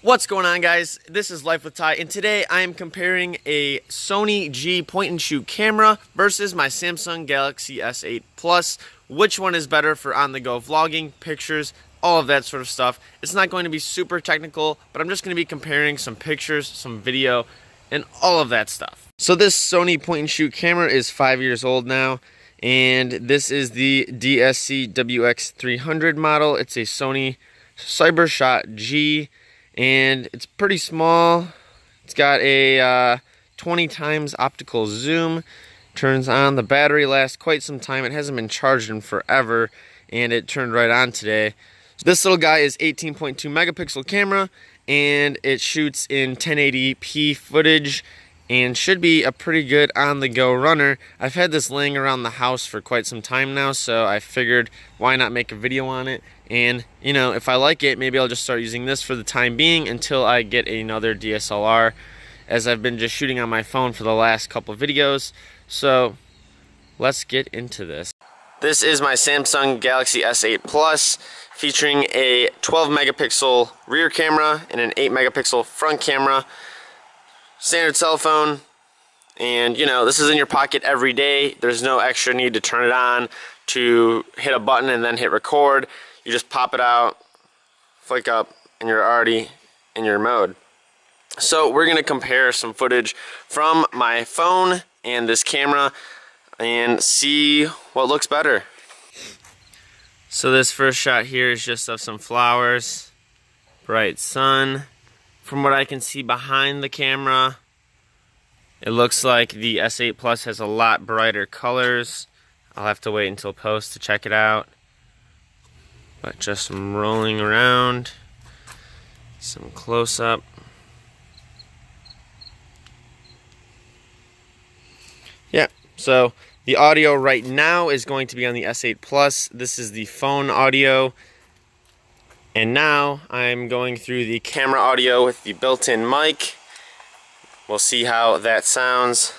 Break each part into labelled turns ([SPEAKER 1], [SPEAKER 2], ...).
[SPEAKER 1] What's going on, guys? This is Life with Ty, and today I am comparing a Sony G point-and-shoot camera versus my Samsung Galaxy S8 Plus. Which one is better for on-the-go vlogging, pictures, all of that sort of stuff. It's not going to be super technical, but I'm just going to be comparing some pictures, some video, and all of that stuff. So this Sony point-and-shoot camera is 5 years old now, and this is the DSC WX300 model. It's a Sony CyberShot G. And it's pretty small. It's got a 20 times optical zoom. Turns on. The battery lasts quite some time. It hasn't been charged in forever, and it turned right on today. So this little guy is 18.2 megapixel camera, and it shoots in 1080p footage and should be a pretty good on-the-go runner. I've had this laying around the house for quite some time now, so I figured why not make a video on it. And, you know, if I like it, maybe I'll just start using this for the time being until I get another DSLR, as I've been just shooting on my phone for the last couple of videos. So, let's get into this. This is my Samsung Galaxy S8 Plus, featuring a 12 megapixel rear camera and an 8 megapixel front camera. Standard cell phone, and you know, this is in your pocket every day. There's no extra need to turn it on, to hit a button and then hit record. You just pop it out, flick up, and you're already in your mode. So we're gonna compare some footage from my phone and this camera and see what looks better. So this first shot here is just of some flowers, bright sun. From what I can see behind the camera, it looks like the S8 Plus has a lot brighter colors. I'll have to wait until post to check it out. But just some rolling around, some close-up. Yeah, so the audio right now is going to be on the S8 Plus. This is the phone audio. And now I'm going through the camera audio with the built-in mic. We'll see how that sounds.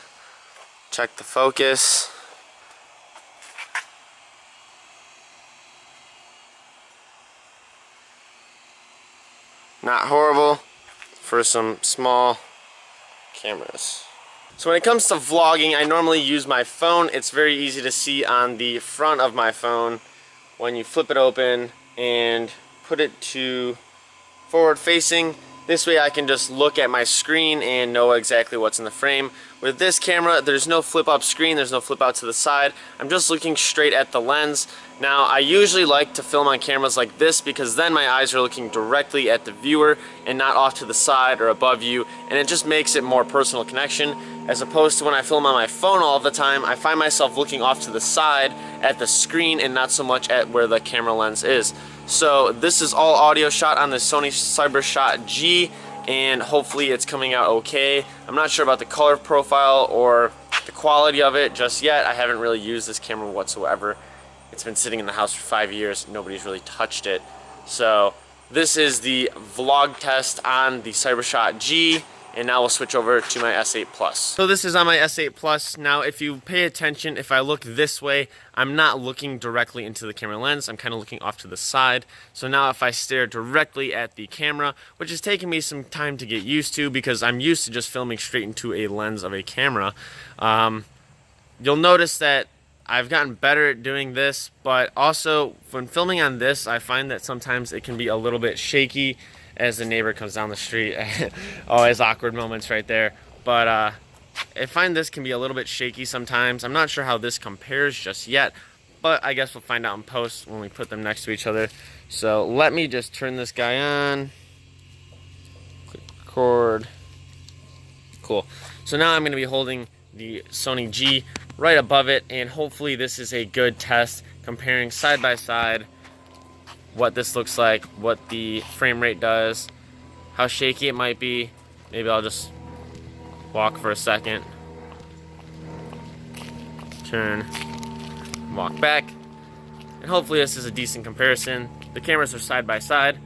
[SPEAKER 1] Check the focus. Not horrible for some small cameras. So when it comes to vlogging, I normally use my phone. It's very easy to see on the front of my phone when you flip it open and put it to forward facing. This way I can just look at my screen and know exactly what's in the frame. With this camera, there's no flip up screen, there's no flip out to the side. I'm just looking straight at the lens. Now, I usually like to film on cameras like this because then my eyes are looking directly at the viewer and not off to the side or above you, and it just makes it more personal connection, as opposed to when I film on my phone all the time. I find myself looking off to the side at the screen and not so much at where the camera lens is. So this is all audio shot on the Sony CyberShot G, and hopefully it's coming out okay. I'm not sure about the color profile or the quality of it just yet. I haven't really used this camera whatsoever. It's been sitting in the house for 5 years. Nobody's really touched it. So this is the vlog test on the CyberShot G. And now we'll switch over to my S8 Plus. So this is on my S8 Plus. Now if you pay attention, if I look this way, I'm not looking directly into the camera lens. I'm kind of looking off to the side. So now if I stare directly at the camera, which has taken me some time to get used to because I'm used to just filming straight into a lens of a camera, you'll notice that I've gotten better at doing this, but also when filming on this, I find that sometimes it can be a little bit shaky as the neighbor comes down the street. Always awkward moments right there. But I find this can be a little bit shaky sometimes. I'm not sure how this compares just yet, but I guess we'll find out in post when we put them next to each other. So let me just turn this guy on. Click record. Cool. So now I'm going to be holding the Sony G right above it, and hopefully this is a good test comparing side by side what this looks like, what the frame rate does, how shaky it might be. Maybe I'll just walk for a second, turn, walk back, and hopefully this is a decent comparison. The cameras are side by side.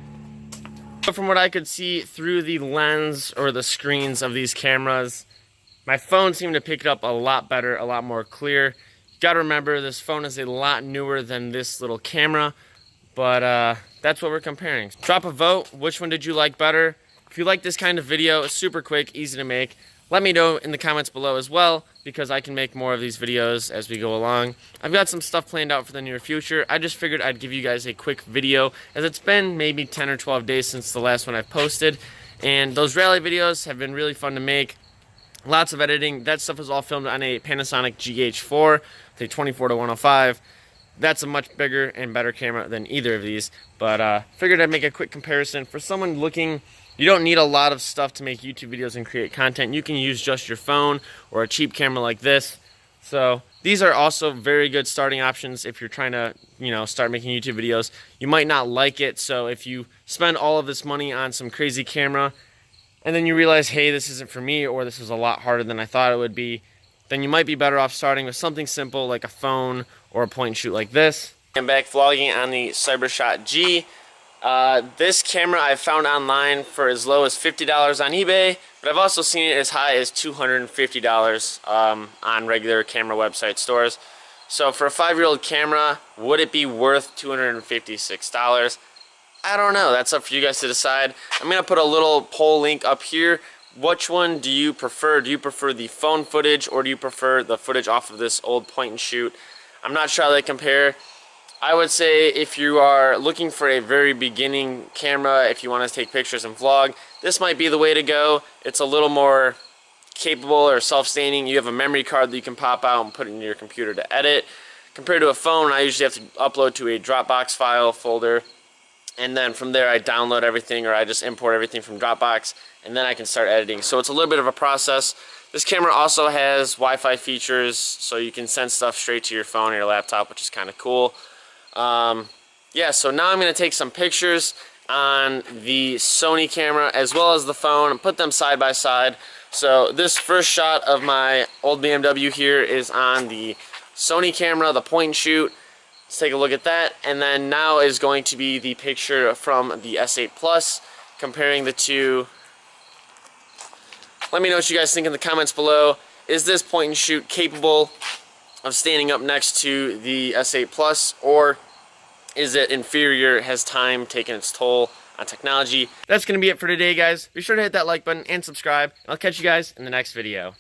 [SPEAKER 1] But from what I could see through the lens or the screens of these cameras, my phone seemed to pick it up a lot better, a lot more clear. You gotta remember, this phone is a lot newer than this little camera. But that's what we're comparing. Drop a vote. Which one did you like better? If you like this kind of video, it's super quick, easy to make. Let me know in the comments below as well, because I can make more of these videos as we go along. I've got some stuff planned out for the near future. I just figured I'd give you guys a quick video, as it's been maybe 10 or 12 days since the last one I've posted. And those rally videos have been really fun to make. Lots of editing. That stuff is all filmed on a Panasonic GH4, the 24-105. That's a much bigger and better camera than either of these. But figured I'd make a quick comparison. For someone looking, you don't need a lot of stuff to make YouTube videos and create content. You can use just your phone or a cheap camera like this. So these are also very good starting options if you're trying to, start making YouTube videos. You might not like it, so if you spend all of this money on some crazy camera and then you realize, hey, this isn't for me, or this is a lot harder than I thought it would be, then you might be better off starting with something simple like a phone or a point and shoot like this. I'm back vlogging on the CyberShot G. This camera I found online for as low as $50 on eBay, but I've also seen it as high as $250 on regular camera website stores. So for a 5-year-old camera, would it be worth $256? I don't know. That's up for you guys to decide. I'm going to put a little poll link up here. Which one do you prefer? Do you prefer the phone footage, or do you prefer the footage off of this old point and shoot? I'm not sure how they compare. I would say if you are looking for a very beginning camera, if you want to take pictures and vlog, this might be the way to go. It's a little more capable or self-staining. You have a memory card that you can pop out and put it in your computer to edit. Compared to a phone, I usually have to upload to a Dropbox file folder, and then from there I download everything, or I just import everything from Dropbox, and then I can start editing. So it's a little bit of a process. This camera also has Wi-Fi features, so you can send stuff straight to your phone or your laptop, which is kind of cool. Yeah, so now I'm going to take some pictures on the Sony camera as well as the phone and put them side by side. So this first shot of my old BMW here is on the Sony camera, the point and shoot. Let's take a look at that. And then now is going to be the picture from the S8 Plus, comparing the two. Let me know what you guys think in the comments below. Is this point and shoot capable of standing up next to the S8 Plus, or is it inferior? Has time taken its toll on technology? That's going to be it for today, guys. Be sure to hit that like button and subscribe. I'll catch you guys in the next video.